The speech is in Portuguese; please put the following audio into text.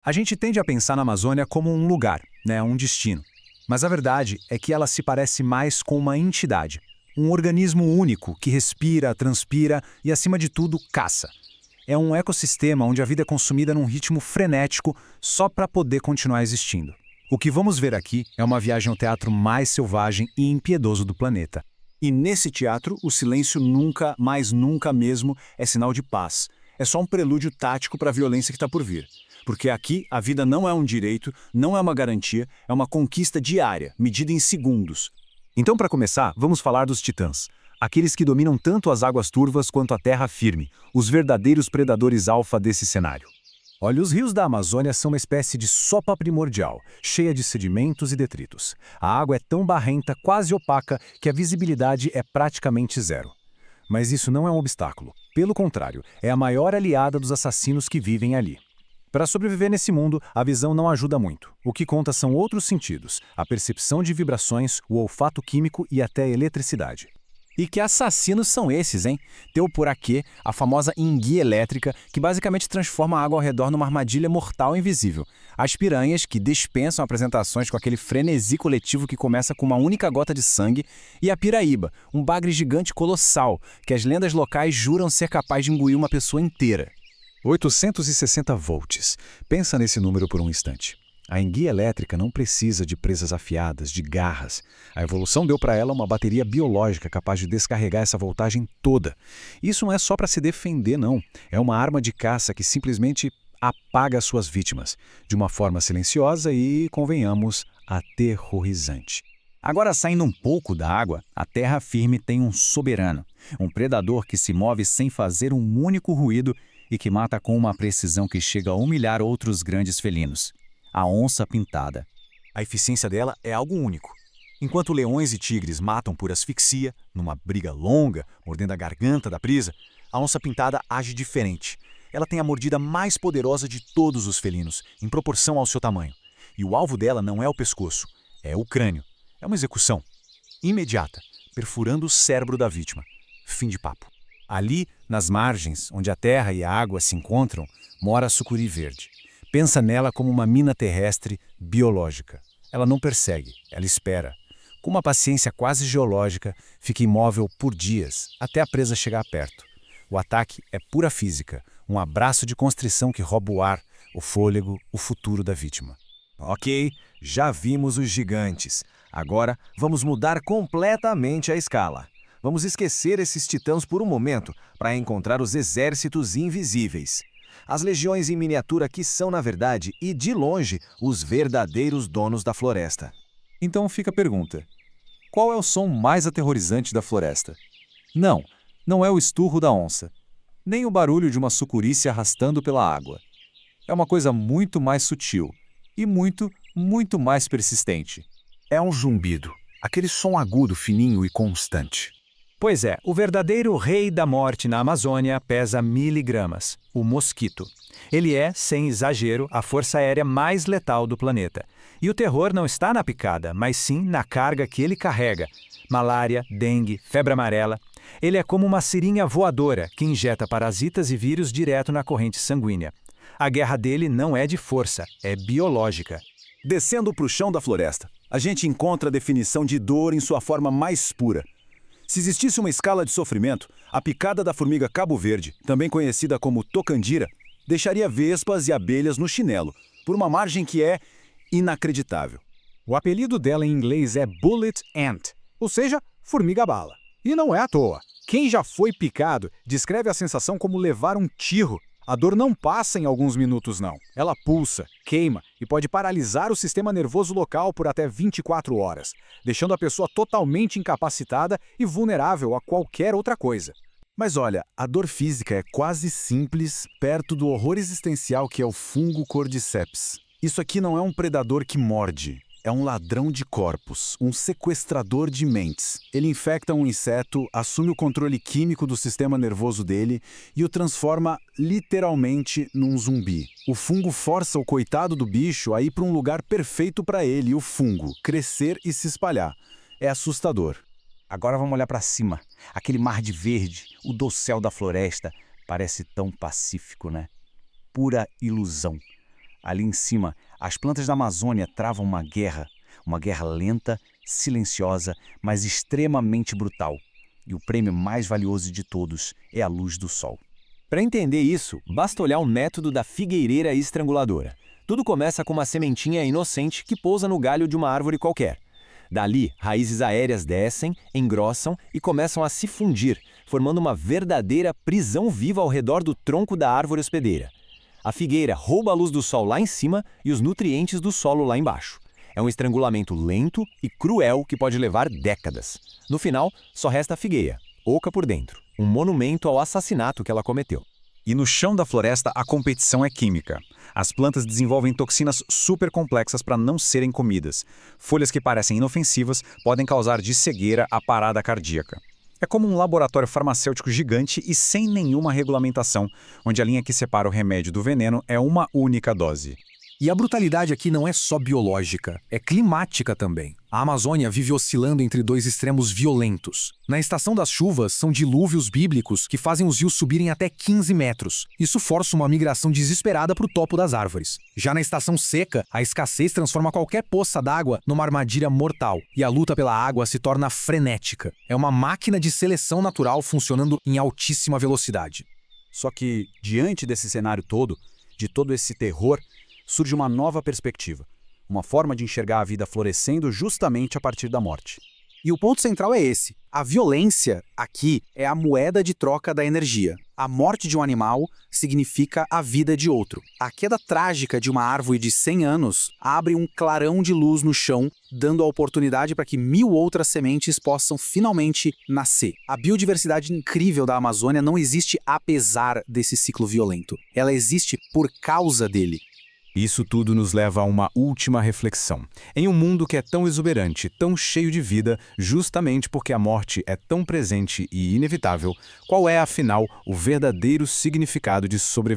A gente tende a pensar na Amazônia como um lugar, né, um destino. Mas a verdade é que ela se parece mais com uma entidade. Um organismo único que respira, transpira e, acima de tudo, caça. É um ecossistema onde a vida é consumida num ritmo frenético só para poder continuar existindo. O que vamos ver aqui é uma viagem ao teatro mais selvagem e impiedoso do planeta. E nesse teatro, o silêncio nunca, mais nunca mesmo, é sinal de paz. É só um prelúdio tático para a violência que está por vir. Porque aqui a vida não é um direito, não é uma garantia, é uma conquista diária, medida em segundos. Então, para começar, vamos falar dos titãs. Aqueles que dominam tanto as águas turvas quanto a terra firme, os verdadeiros predadores alfa desse cenário. Olha, os rios da Amazônia são uma espécie de sopa primordial, cheia de sedimentos e detritos. A água é tão barrenta, quase opaca, que a visibilidade é praticamente zero. Mas isso não é um obstáculo. Pelo contrário, é a maior aliada dos assassinos que vivem ali. Para sobreviver nesse mundo, a visão não ajuda muito. O que conta são outros sentidos, a percepção de vibrações, o olfato químico e até a eletricidade. E que assassinos são esses, hein? Tem o Puraquê, a famosa enguia elétrica, que basicamente transforma a água ao redor numa armadilha mortal invisível. As piranhas, que dispensam apresentações com aquele frenesi coletivo que começa com uma única gota de sangue. E a Piraíba, um bagre gigante colossal, que as lendas locais juram ser capaz de engolir uma pessoa inteira. 860 volts. Pensa nesse número por um instante. A enguia elétrica não precisa de presas afiadas, de garras. A evolução deu para ela uma bateria biológica capaz de descarregar essa voltagem toda. Isso não é só para se defender, não. É uma arma de caça que simplesmente apaga suas vítimas, de uma forma silenciosa e, convenhamos, aterrorizante. Agora, saindo um pouco da água, a terra firme tem um soberano, um predador que se move sem fazer um único ruído e que mata com uma precisão que chega a humilhar outros grandes felinos. A onça pintada. A eficiência dela é algo único. Enquanto leões e tigres matam por asfixia, numa briga longa, mordendo a garganta da presa, a onça pintada age diferente. Ela tem a mordida mais poderosa de todos os felinos, em proporção ao seu tamanho. E o alvo dela não é o pescoço, é o crânio. É uma execução imediata, perfurando o cérebro da vítima. Fim de papo. Ali, nas margens, onde a terra e a água se encontram, mora a sucuri verde. Pensa nela como uma mina terrestre biológica. Ela não persegue, ela espera. Com uma paciência quase geológica, fica imóvel por dias, até a presa chegar perto. O ataque é pura física, um abraço de constrição que rouba o ar, o fôlego, o futuro da vítima. Ok, já vimos os gigantes. Agora vamos mudar completamente a escala. Vamos esquecer esses titãs por um momento para encontrar os exércitos invisíveis. As legiões em miniatura que são, na verdade, e de longe, os verdadeiros donos da floresta. Então fica a pergunta: qual é o som mais aterrorizante da floresta? Não, não é o esturro da onça, nem o barulho de uma sucuri se arrastando pela água. É uma coisa muito mais sutil e muito, muito mais persistente. É um zumbido, aquele som agudo, fininho e constante. Pois é, o verdadeiro rei da morte na Amazônia pesa miligramas, o mosquito. Ele é, sem exagero, a força aérea mais letal do planeta. E o terror não está na picada, mas sim na carga que ele carrega. Malária, dengue, febre amarela. Ele é como uma seringa voadora que injeta parasitas e vírus direto na corrente sanguínea. A guerra dele não é de força, é biológica. Descendo para o chão da floresta, a gente encontra a definição de dor em sua forma mais pura. Se existisse uma escala de sofrimento, a picada da formiga Cabo Verde, também conhecida como tocandira, deixaria vespas e abelhas no chinelo, por uma margem que é inacreditável. O apelido dela em inglês é Bullet Ant, ou seja, formiga-bala. E não é à toa. Quem já foi picado descreve a sensação como levar um tiro. A dor não passa em alguns minutos, não. Ela pulsa, queima e pode paralisar o sistema nervoso local por até 24 horas, deixando a pessoa totalmente incapacitada e vulnerável a qualquer outra coisa. Mas olha, a dor física é quase simples perto do horror existencial que é o fungo Cordyceps. Isso aqui não é um predador que morde. É um ladrão de corpos, um sequestrador de mentes. Ele infecta um inseto, assume o controle químico do sistema nervoso dele e o transforma literalmente num zumbi. O fungo força o coitado do bicho a ir para um lugar perfeito para ele, o fungo, crescer e se espalhar. É assustador. Agora vamos olhar para cima. Aquele mar de verde, o dossel da floresta, parece tão pacífico, né? Pura ilusão. Ali em cima, as plantas da Amazônia travam uma guerra lenta, silenciosa, mas extremamente brutal. E o prêmio mais valioso de todos é a luz do sol. Para entender isso, basta olhar o método da figueireira estranguladora. Tudo começa com uma sementinha inocente que pousa no galho de uma árvore qualquer. Dali, raízes aéreas descem, engrossam e começam a se fundir, formando uma verdadeira prisão viva ao redor do tronco da árvore hospedeira. A figueira rouba a luz do sol lá em cima e os nutrientes do solo lá embaixo. É um estrangulamento lento e cruel que pode levar décadas. No final, só resta a figueira, oca por dentro, um monumento ao assassinato que ela cometeu. E no chão da floresta, a competição é química. As plantas desenvolvem toxinas super complexas para não serem comidas. Folhas que parecem inofensivas podem causar de cegueira a parada cardíaca. É como um laboratório farmacêutico gigante e sem nenhuma regulamentação, onde a linha que separa o remédio do veneno é uma única dose. E a brutalidade aqui não é só biológica, é climática também. A Amazônia vive oscilando entre dois extremos violentos. Na estação das chuvas, são dilúvios bíblicos que fazem os rios subirem até 15 metros. Isso força uma migração desesperada para o topo das árvores. Já na estação seca, a escassez transforma qualquer poça d'água numa armadilha mortal. E a luta pela água se torna frenética. É uma máquina de seleção natural funcionando em altíssima velocidade. Só que, diante desse cenário todo, de todo esse terror, surge uma nova perspectiva, uma forma de enxergar a vida florescendo justamente a partir da morte. E o ponto central é esse. A violência, aqui, é a moeda de troca da energia. A morte de um animal significa a vida de outro. A queda trágica de uma árvore de 100 anos abre um clarão de luz no chão, dando a oportunidade para que 1000 outras sementes possam finalmente nascer. A biodiversidade incrível da Amazônia não existe apesar desse ciclo violento. Ela existe por causa dele. Isso tudo nos leva a uma última reflexão. Em um mundo que é tão exuberante, tão cheio de vida, justamente porque a morte é tão presente e inevitável, qual é, afinal, o verdadeiro significado de sobreviver?